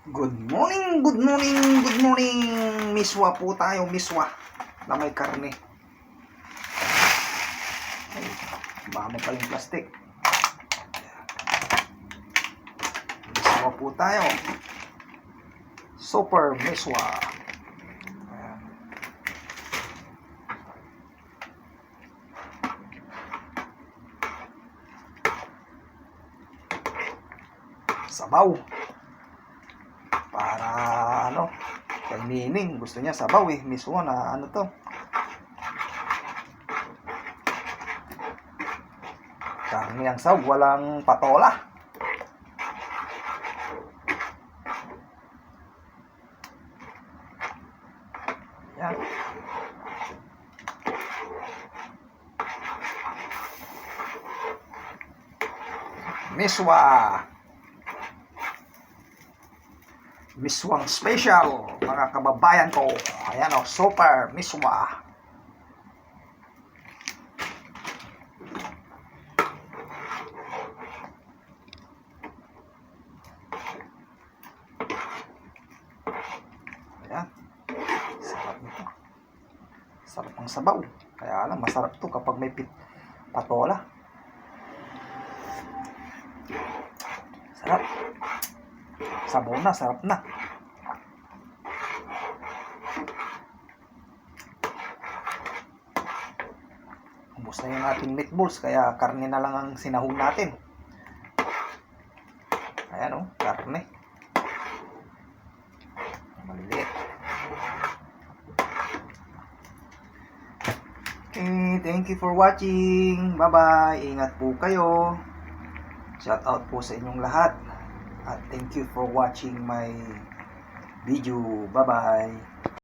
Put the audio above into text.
Good morning, good morning, good morning. Miswa po tayo, miswa na may karne. Ay, baka pa yung plastic. Miswa po tayo. Super miswa. Ayan. Sabaw. Para kay Nining gusto niya sabaw mismo na to. Karne ang sabaw, walang patola. Yan. Miswa. Miswang special, mga kababayan ko. Ayan super miswa. Ayan. Sarap nito. Sarap ang sabaw. Kaya lang, masarap to kapag may patola. Sarap. Sabaw na, sarap na. Ubos na yung ating meatballs, kaya karne na lang ang sinahog natin. Ayan karne. Maliliit. Okay, thank you for watching. Bye-bye. Ingat po kayo. Shout out po sa inyong lahat. At thank you for watching my video. Bye-bye.